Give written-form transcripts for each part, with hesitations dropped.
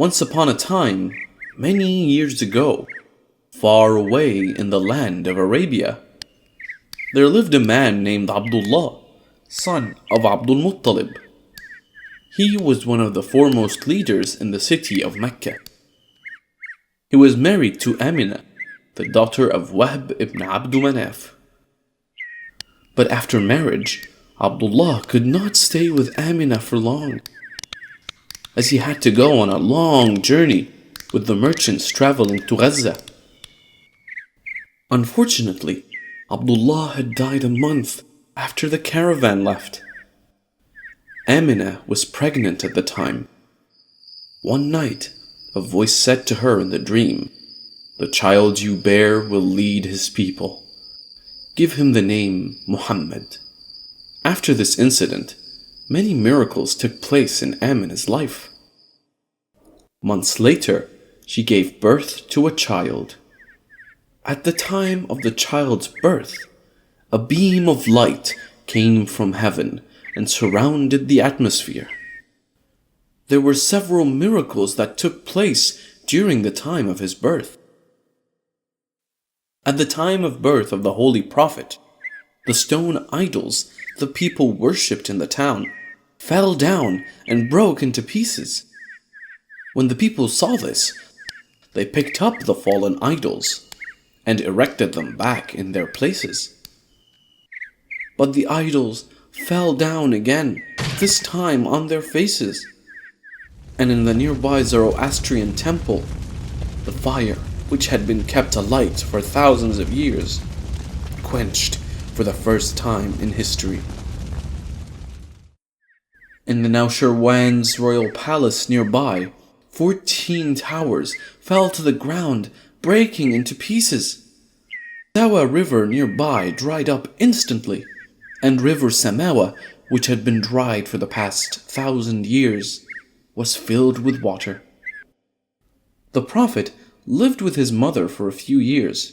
Once upon a time, many years ago, far away in the land of Arabia, there lived a man named Abdullah, son of Abdul Muttalib. He was one of the foremost leaders in the city of Mecca. He was married to Amina, the daughter of Wahb ibn Abdu Manaf. But after marriage, Abdullah could not stay with Amina for long, as he had to go on a long journey with the merchants traveling to Gaza. Unfortunately, Abdullah had died a month after the caravan left. Amina was pregnant at the time. One night, a voice said to her in the dream, "The child you bear will lead his people. Give him the name Muhammed." After this incident, many miracles took place in Amina's life. Months later, she gave birth to a child. At the time of the child's birth, a beam of light came from heaven and surrounded the atmosphere. There were several miracles that took place during the time of his birth. At the time of birth of the Holy Prophet, the stone idols the people worshipped in the town fell down and broke into pieces. When the people saw this, they picked up the fallen idols and erected them back in their places. But the idols fell down again, this time on their faces. And in the nearby Zoroastrian temple, the fire, which had been kept alight for thousands of years, quenched for the first time in history. In the Naushirwan's royal palace nearby, 14 towers fell to the ground, breaking into pieces. Sawa River nearby dried up instantly, and River Samawa, which had been dried for the past 1,000 years, was filled with water. The Prophet lived with his mother for a few years.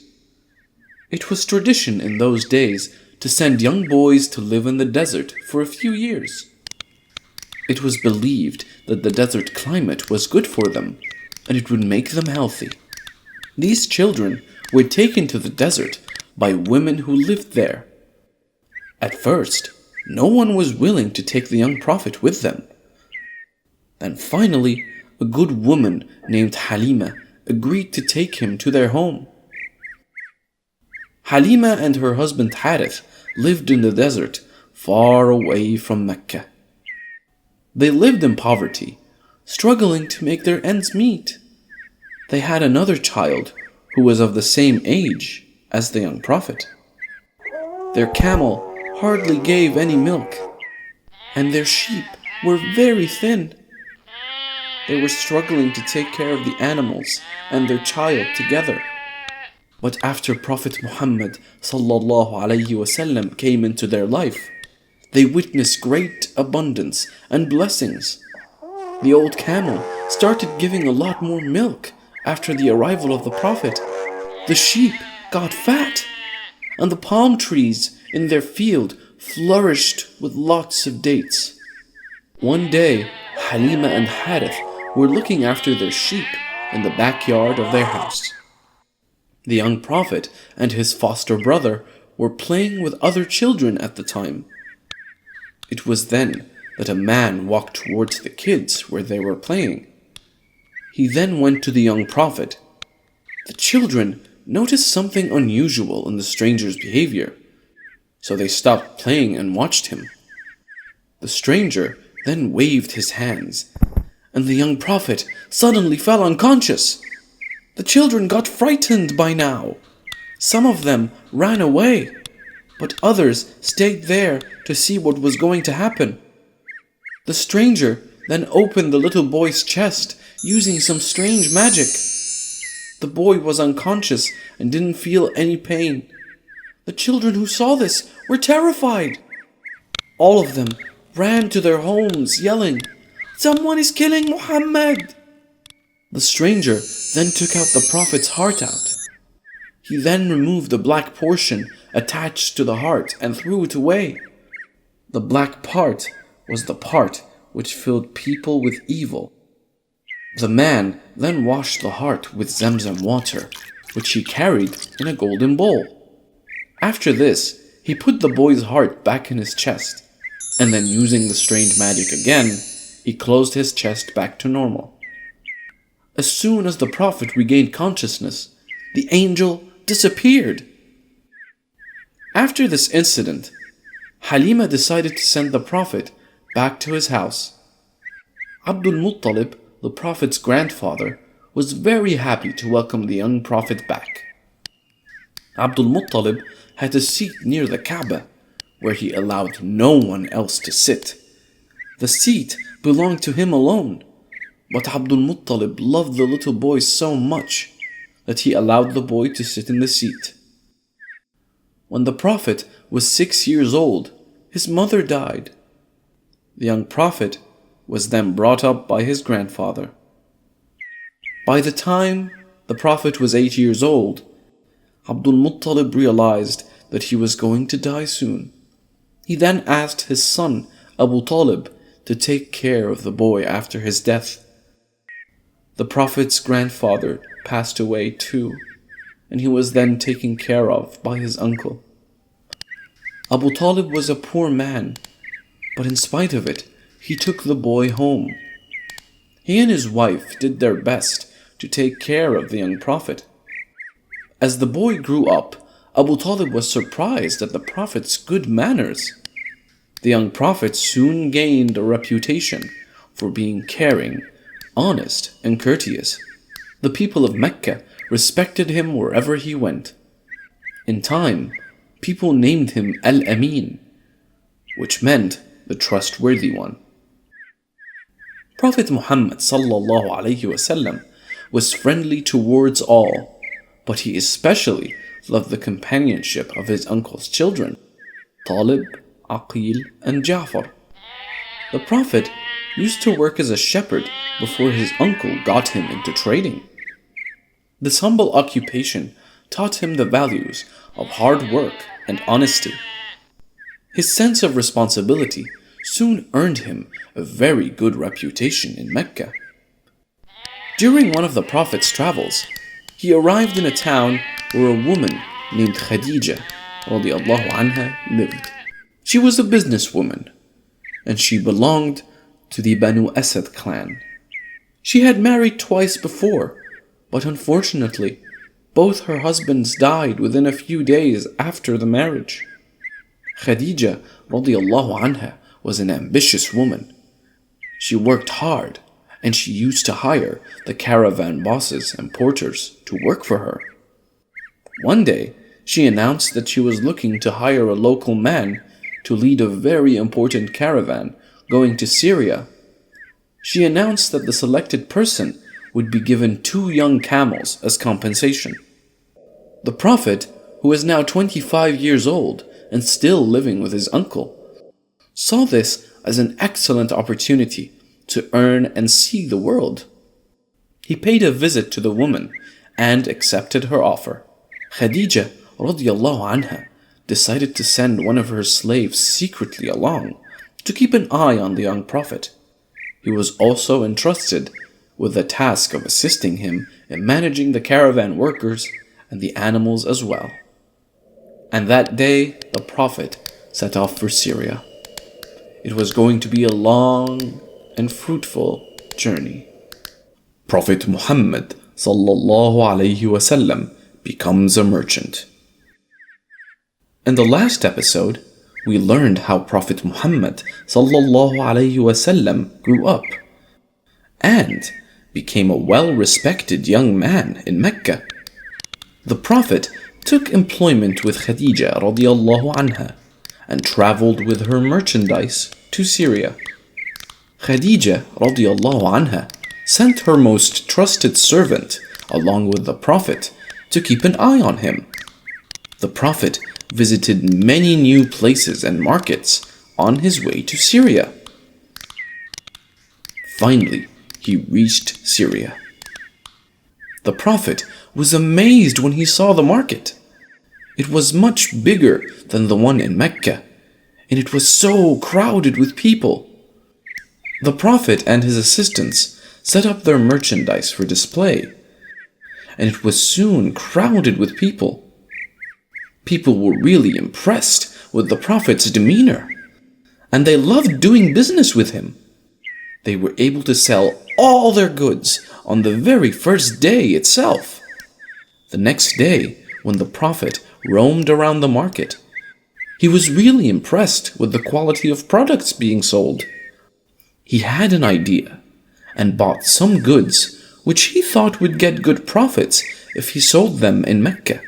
It was tradition in those days to send young boys to live in the desert for a few years. It was believed that the desert climate was good for them, and it would make them healthy. These children were taken to the desert by women who lived there. At first, no one was willing to take the young Prophet with them. Then finally, a good woman named Halima agreed to take him to their home. Halima and her husband Harith lived in the desert, far away from Mecca. They lived in poverty, struggling to make their ends meet. They had another child who was of the same age as the young Prophet. Their camel hardly gave any milk, and their sheep were very thin. They were struggling to take care of the animals and their child together. But after Prophet Muhammad ﷺ came into their life, they witnessed great abundance and blessings. The old camel started giving a lot more milk after the arrival of the Prophet. The sheep got fat, and the palm trees in their field flourished with lots of dates. One day, Halima and Harith were looking after their sheep in the backyard of their house. The young Prophet and his foster brother were playing with other children at the time. It was then that a man walked towards the kids where they were playing. He then went to the young Prophet. The children noticed something unusual in the stranger's behavior, so they stopped playing and watched him. The stranger then waved his hands, and the young Prophet suddenly fell unconscious. The children got frightened by now. Some of them ran away, but others stayed there to see what was going to happen. The stranger then opened the little boy's chest using some strange magic. The boy was unconscious and didn't feel any pain. The children who saw this were terrified. All of them ran to their homes yelling, "Someone is killing Muhammad!" The stranger then took out the Prophet's heart out. He then removed the black portion attached to the heart and threw it away. The black part was the part which filled people with evil. The man then washed the heart with Zamzam water, which he carried in a golden bowl. After this, he put the boy's heart back in his chest, and then using the strange magic again, he closed his chest back to normal. As soon as the Prophet regained consciousness, the angel disappeared. After this incident, Halima decided to send the Prophet back to his house. Abdul Muttalib, the Prophet's grandfather, was very happy to welcome the young Prophet back. Abdul Muttalib had a seat near the Kaaba, where he allowed no one else to sit. The seat belonged to him alone, but Abdul Muttalib loved the little boy so much that he allowed the boy to sit in the seat. When the Prophet was 6 years old, his mother died. The young Prophet was then brought up by his grandfather. By the time the Prophet was 8 years old, Abdul Muttalib realized that he was going to die soon. He then asked his son Abu Talib to take care of the boy after his death. The Prophet's grandfather passed away too, and he was then taken care of by his uncle. Abu Talib was a poor man, but in spite of it, he took the boy home. He and his wife did their best to take care of the young Prophet. As the boy grew up, Abu Talib was surprised at the Prophet's good manners. The young Prophet soon gained a reputation for being caring, honest, and courteous. The people of Mecca respected him wherever he went. In time, people named him Al-Amin, which meant the trustworthy one. Prophet Muhammad ﷺ was friendly towards all, but he especially loved the companionship of his uncle's children, Talib, Aqil, and Ja'far. The Prophet used to work as a shepherd before his uncle got him into trading. This humble occupation taught him the values of hard work and honesty. His sense of responsibility soon earned him a very good reputation in Mecca. During one of the Prophet's travels, he arrived in a town where a woman named Khadija radiallahu anha lived. She was a businesswoman, and she belonged to the Banu Asad clan. She had married twice before, but unfortunately, both her husbands died within a few days after the marriage. Khadija radiallahu anha was an ambitious woman. She worked hard, and she used to hire the caravan bosses and porters to work for her. One day, she announced that she was looking to hire a local man to lead a very important caravan going to Syria. She announced that the selected person would be given 2 young camels as compensation. The Prophet, who was now 25 years old and still living with his uncle, saw this as an excellent opportunity to earn and see the world. He paid a visit to the woman and accepted her offer. Khadija radiallahu anha decided to send one of her slaves secretly along to keep an eye on the young Prophet. He was also entrusted with the task of assisting him in managing the caravan workers and the animals as well. And that day, the Prophet set off for Syria. It was going to be a long and fruitful journey. Prophet Muhammad sallallahu alayhi wasallam becomes a merchant. In the last episode, we learned how Prophet Muhammad sallallahu alayhi wasallam grew up and became a well-respected young man in Mecca. The Prophet took employment with Khadija radiallahu anha and traveled with her merchandise to Syria. Khadija radiallahu anha sent her most trusted servant along with the Prophet to keep an eye on him. The Prophet visited many new places and markets on his way to Syria. Finally, he reached Syria. The Prophet was amazed when he saw the market. It was much bigger than the one in Mecca, and it was so crowded with people. The Prophet and his assistants set up their merchandise for display, and it was soon crowded with people. People were really impressed with the Prophet's demeanor, and they loved doing business with him. They were able to sell all their goods on the very first day itself. The next day, when the Prophet roamed around the market, he was really impressed with the quality of products being sold. He had an idea and bought some goods which he thought would get good profits if he sold them in Mecca.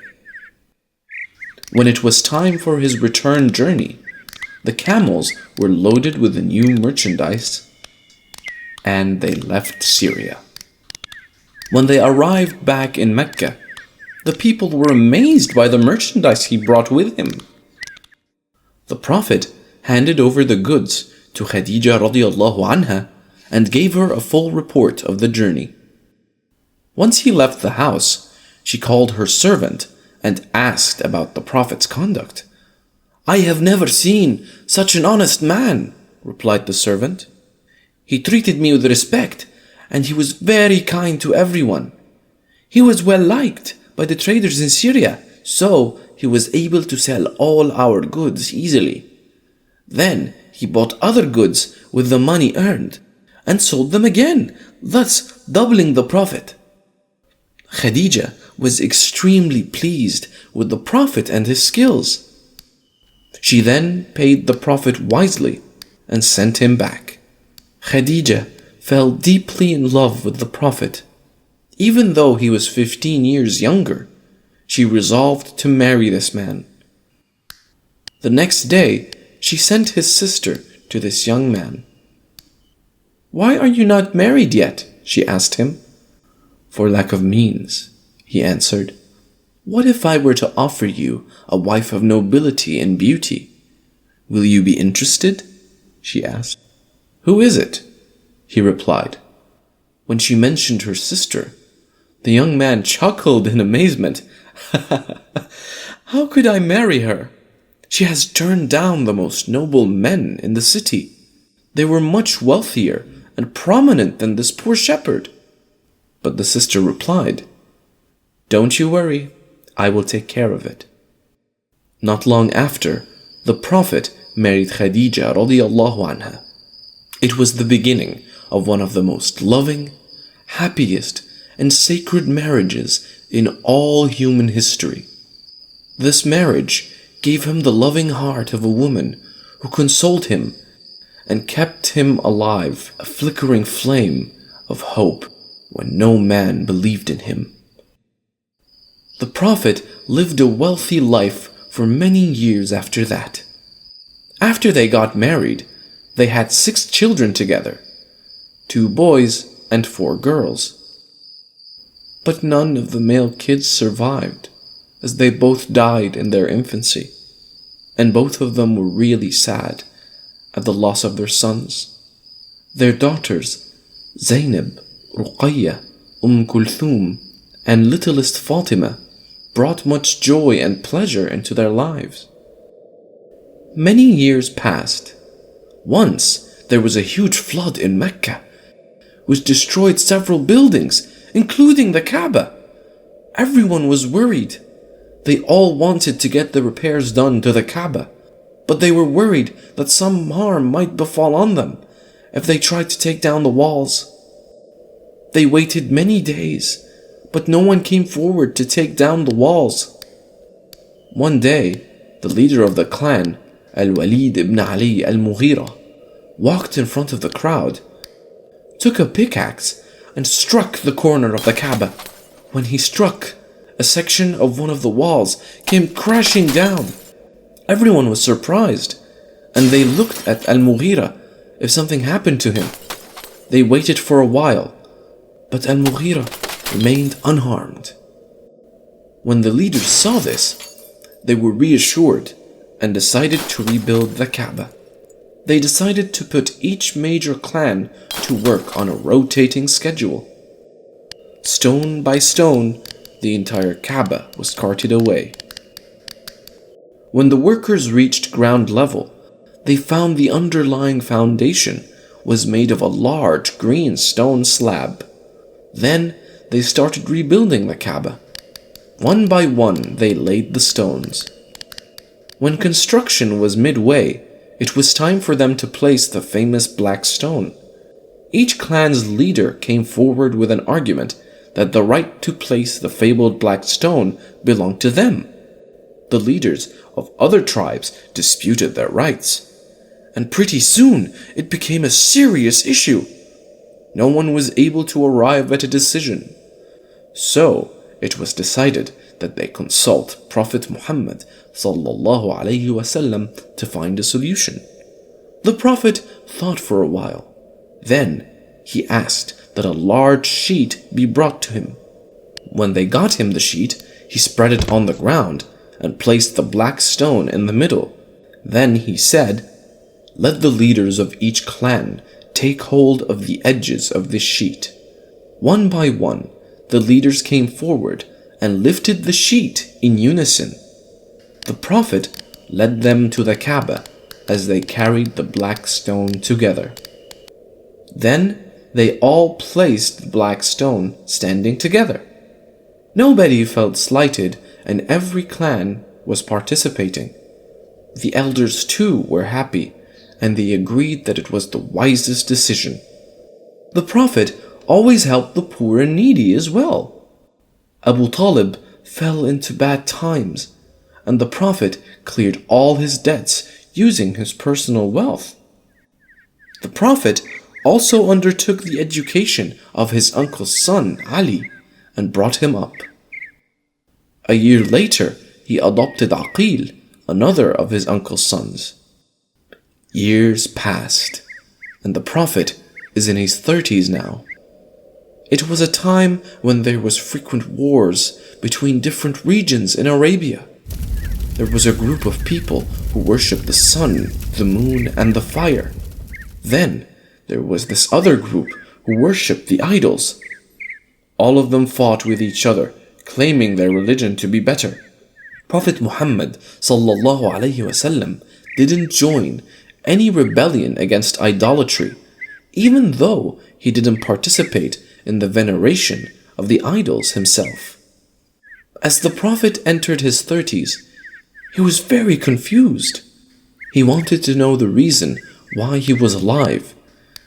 When it was time for his return journey, the camels were loaded with the new merchandise, and they left Syria. When they arrived back in Mecca, the people were amazed by the merchandise he brought with him. The Prophet handed over the goods to Khadija radiallahu anha and gave her a full report of the journey. Once he left the house, she called her servant and asked about the Prophet's conduct. "I have never seen such an honest man," replied the servant. "He treated me with respect, and he was very kind to everyone. He was well liked by the traders in Syria, so he was able to sell all our goods easily. Then he bought other goods with the money earned and sold them again, thus doubling the profit." Khadija was extremely pleased with the Prophet and his skills. She then paid the Prophet wisely and sent him back. Khadija fell deeply in love with the Prophet. Even though he was 15 years younger, she resolved to marry this man. The next day, she sent his sister to this young man. "Why are you not married yet?" she asked him. "For lack of means," he answered. "What if I were to offer you a wife of nobility and beauty? Will you be interested?" she asked. "Who is it?" he replied. When she mentioned her sister, the young man chuckled in amazement. "How could I marry her? She has turned down the most noble men in the city. They were much wealthier and prominent than this poor shepherd." But the sister replied, "Don't you worry, I will take care of it." Not long after, the Prophet married Khadija radiallahu anha. It was the beginning of one of the most loving, happiest, and sacred marriages in all human history. This marriage gave him the loving heart of a woman who consoled him and kept him alive, a flickering flame of hope when no man believed in him. The Prophet lived a wealthy life for many years after that. After they got married, they had 6 children together, 2 boys and 4 girls. But none of the male kids survived, as they both died in their infancy, and both of them were really sad at the loss of their sons. Their daughters, Zainab, Ruqayya, Kulthum, and littlest Fatima, brought much joy and pleasure into their lives. Many years passed. Once there was a huge flood in Mecca, which destroyed several buildings, including the Kaaba. Everyone was worried. They all wanted to get the repairs done to the Kaaba, but they were worried that some harm might befall on them if they tried to take down the walls. They waited many days, but no one came forward to take down the walls. One day, the leader of the clan, Al-Walid ibn Ali al-Mughira, walked in front of the crowd, took a pickaxe, and struck the corner of the Kaaba. When he struck, a section of one of the walls came crashing down. Everyone was surprised, and they looked at Al-Mughira if something happened to him. They waited for a while, but Al-Mughira remained unharmed. When the leaders saw this, they were reassured and decided to rebuild the Kaaba. They decided to put each major clan to work on a rotating schedule. Stone by stone, the entire Kaaba was carted away. When the workers reached ground level, they found the underlying foundation was made of a large green stone slab. Then they started rebuilding the Kaaba. One by one they laid the stones. When construction was midway, it was time for them to place the famous black stone. Each clan's leader came forward with an argument that the right to place the fabled black stone belonged to them. The leaders of other tribes disputed their rights, and pretty soon it became a serious issue. No one was able to arrive at a decision. So it was decided that they consult Prophet Muhammad ﷺ to find a solution. The Prophet thought for a while. Then he asked that a large sheet be brought to him. When they got him the sheet, he spread it on the ground and placed the black stone in the middle. Then he said, "Let the leaders of each clan take hold of the edges of this sheet." One by one, the leaders came forward and lifted the sheet in unison. The Prophet led them to the Kaaba as they carried the black stone together. Then they all placed the black stone standing together. Nobody felt slighted, and every clan was participating. The elders too were happy, and they agreed that it was the wisest decision. The Prophet always helped the poor and needy as well. Abu Talib fell into bad times, and the Prophet cleared all his debts using his personal wealth. The Prophet also undertook the education of his uncle's son, Ali, and brought him up. A year later, he adopted Aqil, another of his uncle's sons. Years passed, and the Prophet is in his 30s now. It was a time when there was frequent wars between different regions in Arabia. There was a group of people who worshipped the sun, the moon, and the fire. Then there was this other group who worshipped the idols. All of them fought with each other, claiming their religion to be better. Prophet Muhammad ﷺ didn't join any rebellion against idolatry, even though he didn't participate in the veneration of the idols himself. As the Prophet entered his 30s, he was very confused. He wanted to know the reason why he was alive,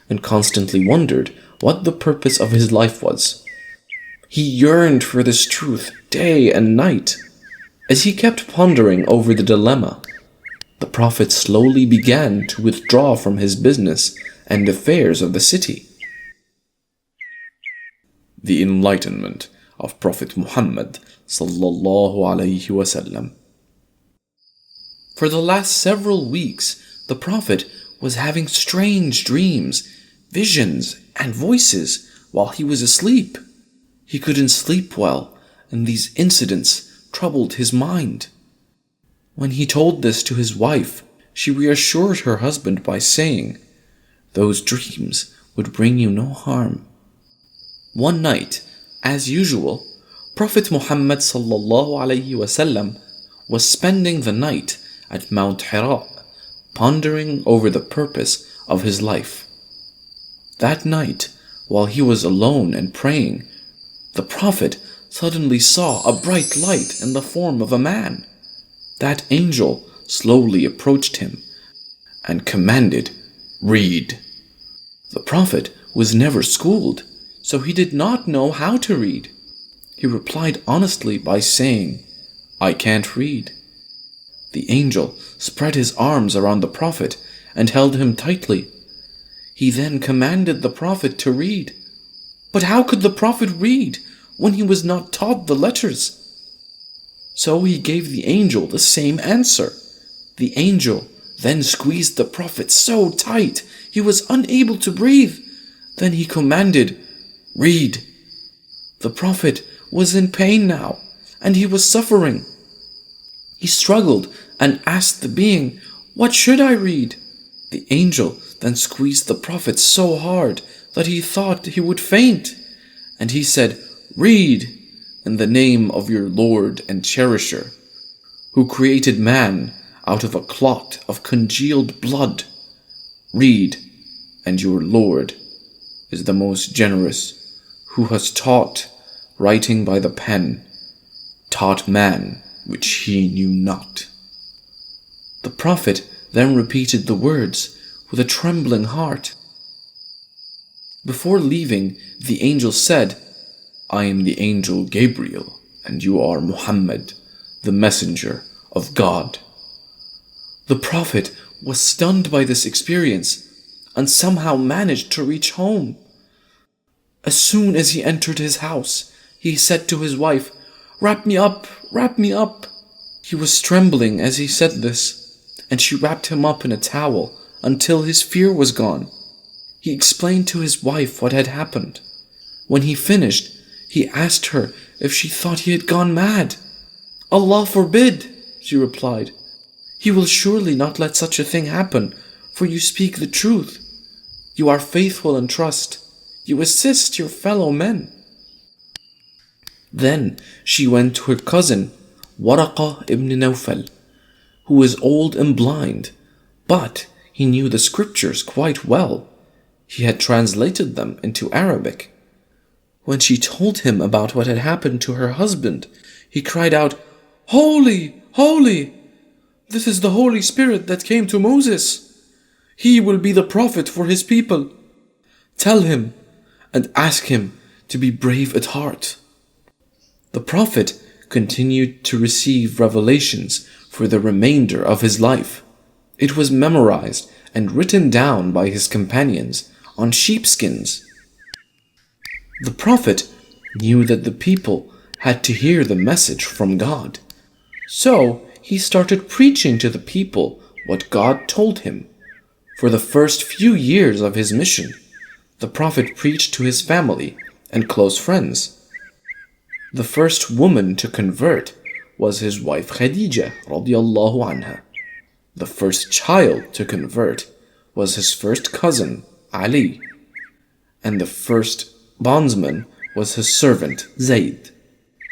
and constantly wondered what the purpose of his life was. He yearned for this truth day and night. As he kept pondering over the dilemma, the Prophet slowly began to withdraw from his business and affairs of the city. The enlightenment of Prophet Muhammad ﷺ. For the last several weeks, the Prophet was having strange dreams, visions, and voices while he was asleep. He couldn't sleep well, and these incidents troubled his mind. When he told this to his wife, she reassured her husband by saying, "Those dreams would bring you no harm." One night, as usual, Prophet Muhammad ﷺ was spending the night at Mount Hira, pondering over the purpose of his life. That night, while he was alone and praying, the Prophet suddenly saw a bright light in the form of a man. That angel slowly approached him and commanded, "Read." The Prophet was never schooled, so he did not know how to read. He replied honestly by saying, "I can't read." The angel spread his arms around the Prophet and held him tightly. He then commanded the Prophet to read. But how could the Prophet read when he was not taught the letters? So he gave the angel the same answer. The angel then squeezed the Prophet so tight he was unable to breathe. Then he commanded, "Read." The Prophet was in pain now, and he was suffering. He struggled and asked the being, "What should I read?" The angel then squeezed the Prophet so hard that he thought he would faint, and he said, "Read in the name of your Lord and Cherisher, who created man out of a clot of congealed blood. Read, and your Lord is the most generous, who has taught, writing by the pen, taught man which he knew not." The Prophet then repeated the words with a trembling heart. Before leaving, the angel said, "I am the angel Gabriel, and you are Muhammad, the messenger of God." The Prophet was stunned by this experience and somehow managed to reach home. As soon as he entered his house, he said to his wife, "Wrap me up, wrap me up." He was trembling as he said this, and she wrapped him up in a towel until his fear was gone. He explained to his wife what had happened. When he finished, he asked her if she thought he had gone mad. "Allah forbid," she replied. "He will surely not let such a thing happen, for you speak the truth. You are faithful and trust. You assist your fellow men." Then she went to her cousin, Waraqah ibn Nawfal, who was old and blind, but he knew the scriptures quite well. He had translated them into Arabic. When she told him about what had happened to her husband, he cried out, "Holy, holy! This is the Holy Spirit that came to Moses. He will be the prophet for his people. Tell him and ask him to be brave at heart." The Prophet continued to receive revelations for the remainder of his life. It was memorized and written down by his companions on sheepskins. The Prophet knew that the people had to hear the message from God. So he started preaching to the people what God told him. For the first few years of his mission, the Prophet preached to his family and close friends. The first woman to convert was his wife Khadija radiallahu anha. The first child to convert was his first cousin Ali. And the first bondsman was his servant Zayd.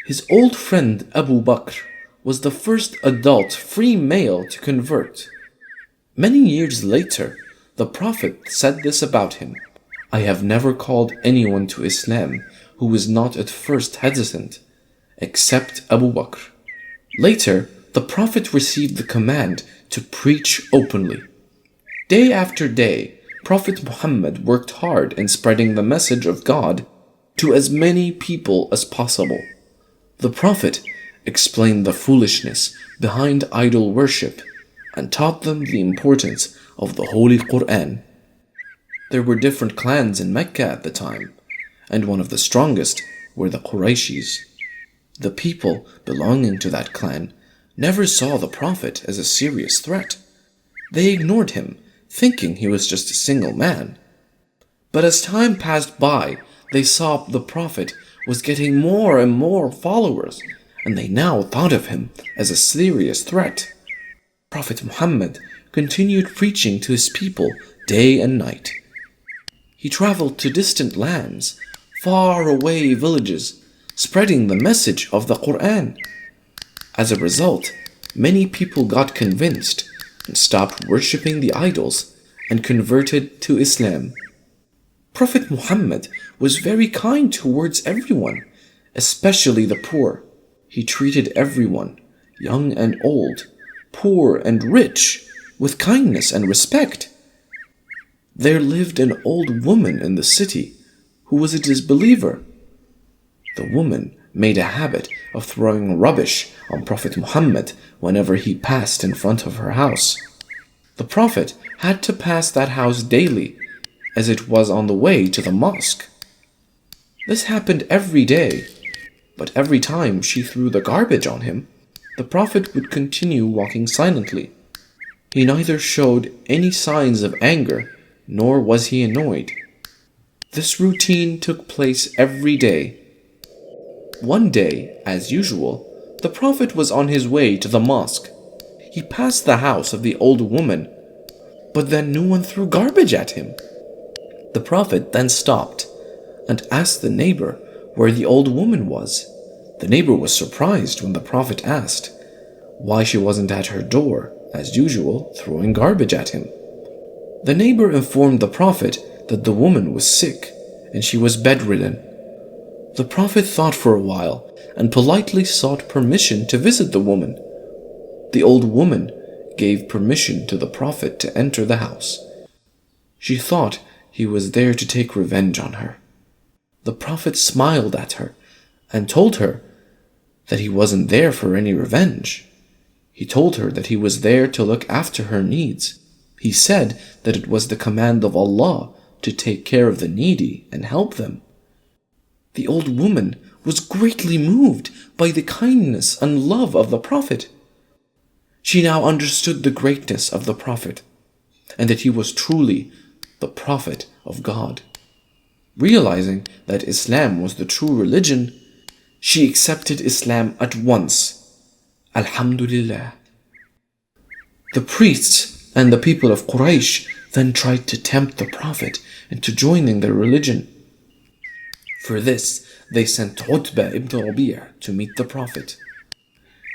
His old friend Abu Bakr was the first adult free male to convert. Many years later, the Prophet said this about him: "I have never called anyone to Islam who was not at first hesitant, except Abu Bakr." Later, the Prophet received the command to preach openly. Day after day, Prophet Muhammad worked hard in spreading the message of God to as many people as possible. The Prophet explained the foolishness behind idol worship and taught them the importance of the Holy Quran. There were different clans in Mecca at the time, and one of the strongest were the Qurayshis. The people belonging to that clan never saw the Prophet as a serious threat. They ignored him, thinking he was just a single man. But as time passed by, they saw the Prophet was getting more and more followers, and they now thought of him as a serious threat. Prophet Muhammad continued preaching to his people day and night. He traveled to distant lands, far away villages, spreading the message of the Quran. As a result, many people got convinced and stopped worshipping the idols and converted to Islam. Prophet Muhammad was very kind towards everyone, especially the poor. He treated everyone, young and old, poor and rich, with kindness and respect. There lived an old woman in the city who was a disbeliever. The woman made a habit of throwing rubbish on Prophet Muhammad whenever he passed in front of her house. The Prophet had to pass that house daily, as it was on the way to the mosque. This happened every day, but every time she threw the garbage on him, the Prophet would continue walking silently. He neither showed any signs of anger, nor was he annoyed. This routine took place every day. One day, as usual, the Prophet was on his way to the mosque. He passed the house of the old woman, but then no one threw garbage at him. The Prophet then stopped and asked the neighbor where the old woman was. The neighbor was surprised when the Prophet asked why she wasn't at her door, as usual, throwing garbage at him. The neighbor informed the Prophet that the woman was sick and she was bedridden. The Prophet thought for a while and politely sought permission to visit the woman. The old woman gave permission to the Prophet to enter the house. She thought he was there to take revenge on her. The Prophet smiled at her and told her that he wasn't there for any revenge. He told her that he was there to look after her needs. He said that it was the command of Allah to take care of the needy and help them. The old woman was greatly moved by the kindness and love of the Prophet. She now understood the greatness of the Prophet and that he was truly the Prophet of God. Realizing that Islam was the true religion, she accepted Islam at once. Alhamdulillah. The priests and the people of Quraysh then tried to tempt the Prophet into joining their religion. For this, they sent Utbah ibn Rabi' to meet the Prophet.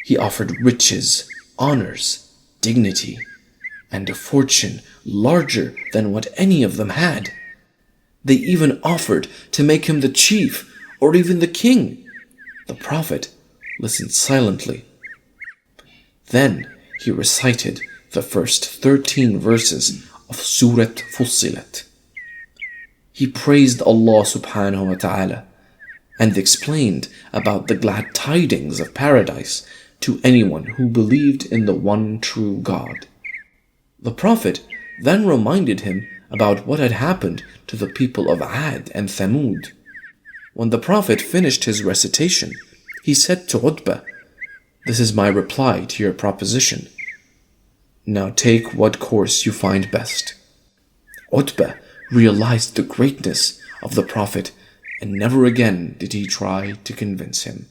He offered riches, honors, dignity, and a fortune larger than what any of them had. They even offered to make him the chief or even the king. The Prophet listened silently. Then he recited the first 13 verses of Surat Fussilat. He praised Allah subhanahu wa ta'ala and explained about the glad tidings of paradise to anyone who believed in the one true God. The Prophet then reminded him about what had happened to the people of Ad and Thamud. When the Prophet finished his recitation, he said to Utbah, "This is my reply to your proposition. Now take what course you find best." Utbah realized the greatness of the Prophet and never again did he try to convince him.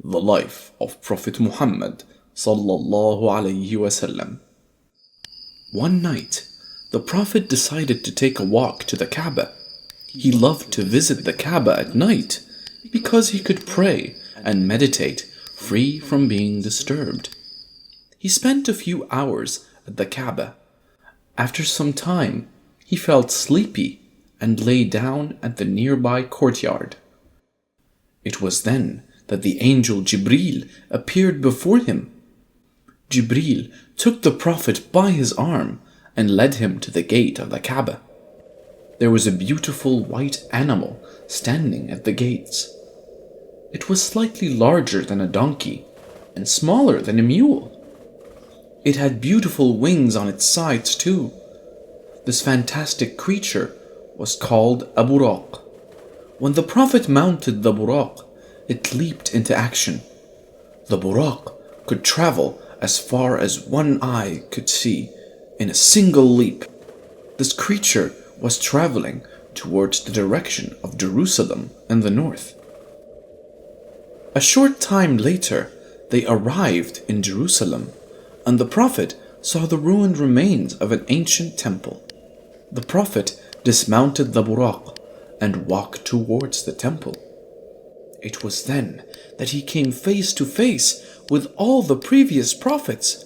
The life of Prophet Muhammad sallallahu alayhi wasallam. One night, the Prophet decided to take a walk to the Kaaba. He loved to visit the Kaaba at night because he could pray and meditate free from being disturbed. He spent a few hours at the Kaaba. After some time, he felt sleepy and lay down at the nearby courtyard. It was then that the angel Jibril appeared before him. Jibril took the Prophet by his arm and led him to the gate of the Kaaba. There was a beautiful white animal standing at the gates. It was slightly larger than a donkey and smaller than a mule. It had beautiful wings on its sides too. This fantastic creature was called a buraq. When the Prophet mounted the buraq, it leaped into action. The buraq could travel as far as one eye could see in a single leap. This creature was traveling towards the direction of Jerusalem in the north. A short time later, they arrived in Jerusalem, and the Prophet saw the ruined remains of an ancient temple. The Prophet dismounted the buraq and walked towards the temple. It was then that he came face to face with all the previous prophets.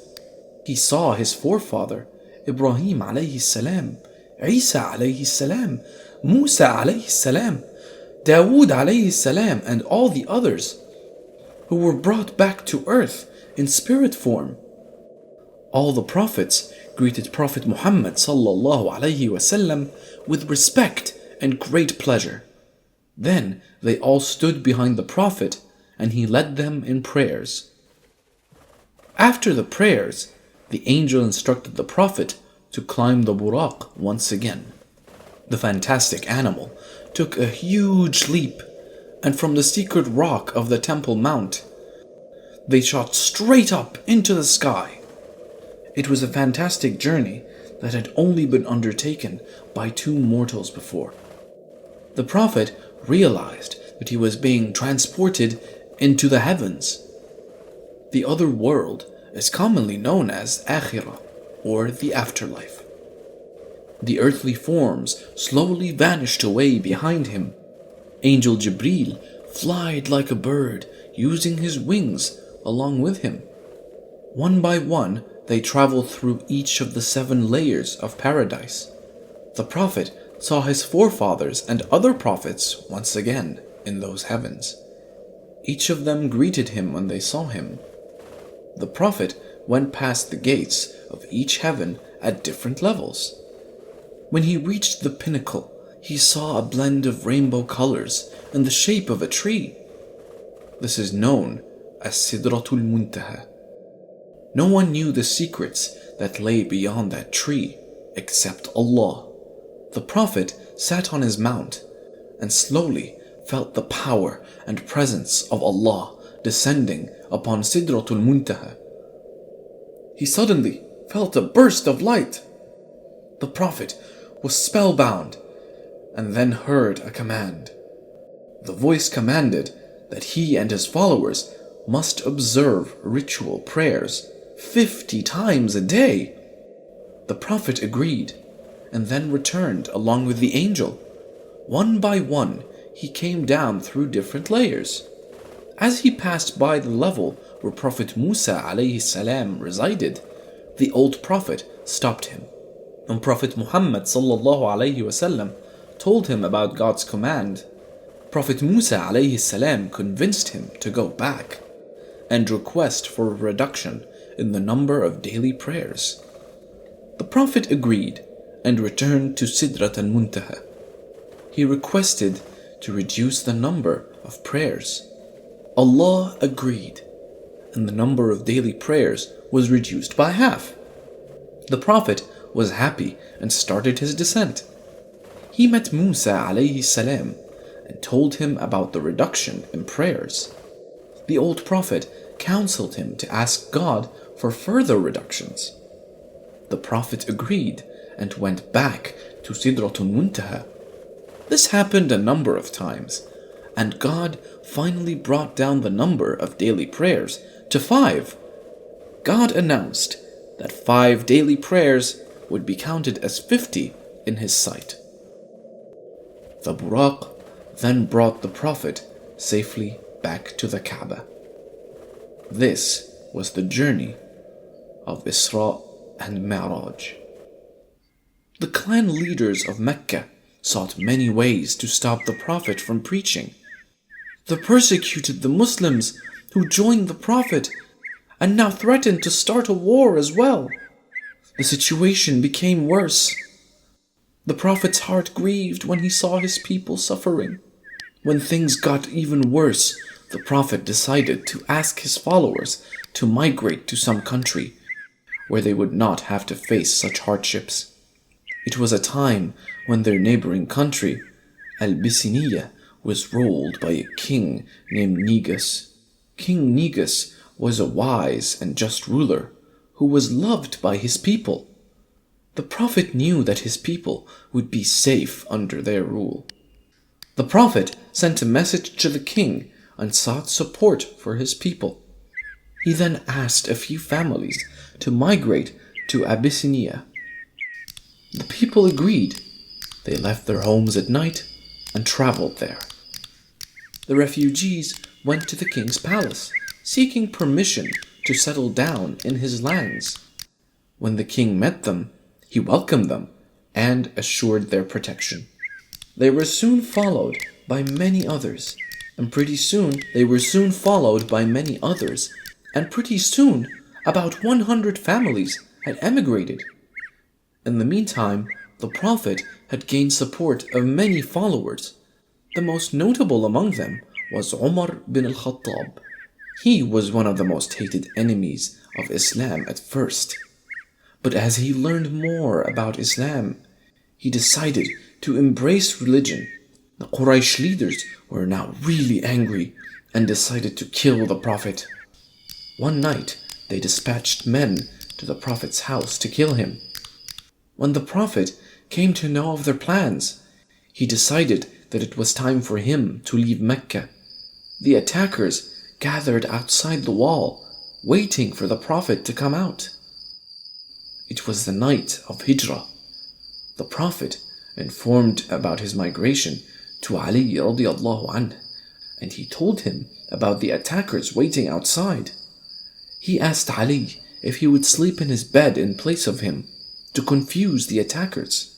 He saw his forefather, Ibrahim alayhi salam, Isa alayhi salam, Musa alayhi salam, Dawood alayhi salam, and all the others who were brought back to earth in spirit form. All the prophets greeted Prophet Muhammad sallallahu alayhi wasallam with respect and great pleasure. Then they all stood behind the Prophet and he led them in prayers. After the prayers, the angel instructed the Prophet to climb the buraq once again. The fantastic animal took a huge leap, and from the secret rock of the Temple Mount, they shot straight up into the sky. It was a fantastic journey that had only been undertaken by 2 mortals before. The Prophet realized that he was being transported into the heavens. The other world is commonly known as Akhirah, or the afterlife. The earthly forms slowly vanished away behind him. Angel Jibril flied like a bird, using his wings along with him. One by one, They traveled through each of the 7 layers of paradise. The Prophet saw his forefathers and other prophets once again in those heavens. Each of them greeted him when they saw him. The Prophet went past the gates of each heaven at different levels. When he reached the pinnacle, he saw a blend of rainbow colors in the shape of a tree. This is known as Sidratul Muntaha. No one knew the secrets that lay beyond that tree except Allah. The Prophet sat on his mount and slowly felt the power and presence of Allah descending upon Sidratul Muntaha. He suddenly felt a burst of light. The Prophet was spellbound and then heard a command. The voice commanded that he and his followers must observe ritual prayers 50 times a day. The Prophet agreed and then returned along with the angel. One by one, he came down through different layers. As he passed by the level where Prophet Musa alayhi salam resided, the old Prophet stopped him. And Prophet Muhammed sallallahu alayhi wasallam told him about God's command. Prophet Musa alayhi salam convinced him to go back and request for a reduction in the number of daily prayers. The Prophet agreed and returned to Sidrat al-Muntaha. He requested to reduce the number of prayers. Allah agreed, and the number of daily prayers was reduced by half. The Prophet was happy and started his descent. He met Musa alayhi salam and told him about the reduction in prayers. The old Prophet counseled him to ask God for further reductions. The Prophet agreed and went back to Sidratul Muntaha. This happened a number of times, and God finally brought down the number of daily prayers to 5. God announced that 5 daily prayers would be counted as 50 in his sight. The Buraq then brought the Prophet safely back to the Kaaba. This was the journey of Isra and Mi'raj. The clan leaders of Mecca sought many ways to stop the Prophet from preaching. They persecuted the Muslims who joined the Prophet and now threatened to start a war as well. The situation became worse. The Prophet's heart grieved when he saw his people suffering. When things got even worse, the Prophet decided to ask his followers to migrate to some country where they would not have to face such hardships. It was a time when their neighboring country, Al-Bisiniya, was ruled by a king named Negus. King Negus was a wise and just ruler who was loved by his people. The Prophet knew that his people would be safe under their rule. The Prophet sent a message to the king and sought support for his people. He then asked a few families to migrate to Abyssinia. The people agreed. They left their homes at night and traveled there. The refugees went to the king's palace, seeking permission to settle down in his lands. When the king met them, he welcomed them and assured their protection. They were soon followed by many others, and pretty soon about 100 families had emigrated. In the meantime, the Prophet had gained support of many followers. The most notable among them was Umar bin al-Khattab. He was one of the most hated enemies of Islam at first. But as he learned more about Islam, he decided to embrace religion. The Quraysh leaders were now really angry and decided to kill the Prophet. One night, they dispatched men to the Prophet's house to kill him. When the Prophet came to know of their plans, he decided that it was time for him to leave Mecca. The attackers gathered outside the wall, waiting for the Prophet to come out. It was the night of Hijrah. The Prophet informed about his migration to Ali radiallahu anhu, and he told him about the attackers waiting outside. He asked Ali if he would sleep in his bed in place of him to confuse the attackers.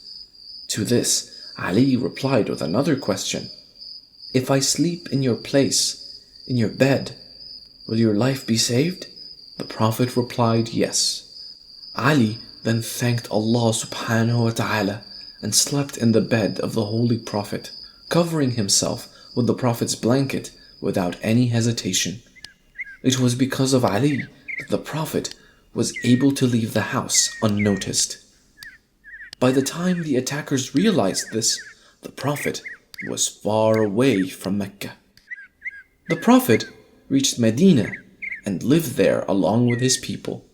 To this, Ali replied with another question. If I sleep in your place, in your bed, will your life be saved? The Prophet replied, yes. Ali then thanked Allah subhanahu wa ta'ala and slept in the bed of the Holy Prophet, covering himself with the Prophet's blanket without any hesitation. It was because of Ali that the Prophet was able to leave the house unnoticed. By the time the attackers realized this, the Prophet was far away from Mecca. The Prophet reached Medina and lived there along with his people.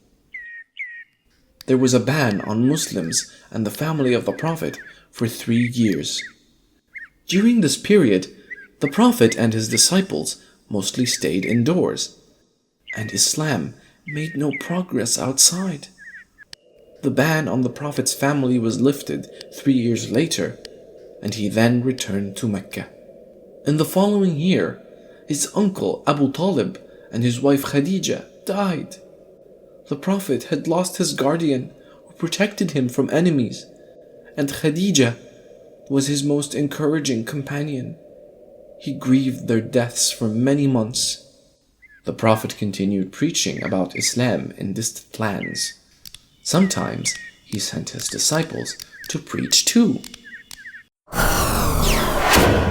There was a ban on Muslims and the family of the Prophet for 3 years. During this period, the Prophet and his disciples mostly stayed indoors, and Islam made no progress outside. The ban on the Prophet's family was lifted 3 years later, and he then returned to Mecca. In the following year, his uncle Abu Talib and his wife Khadija died. The Prophet had lost his guardian who protected him from enemies, and Khadija was his most encouraging companion. He grieved their deaths for many months. The Prophet continued preaching about Islam in distant lands. Sometimes he sent his disciples to preach too.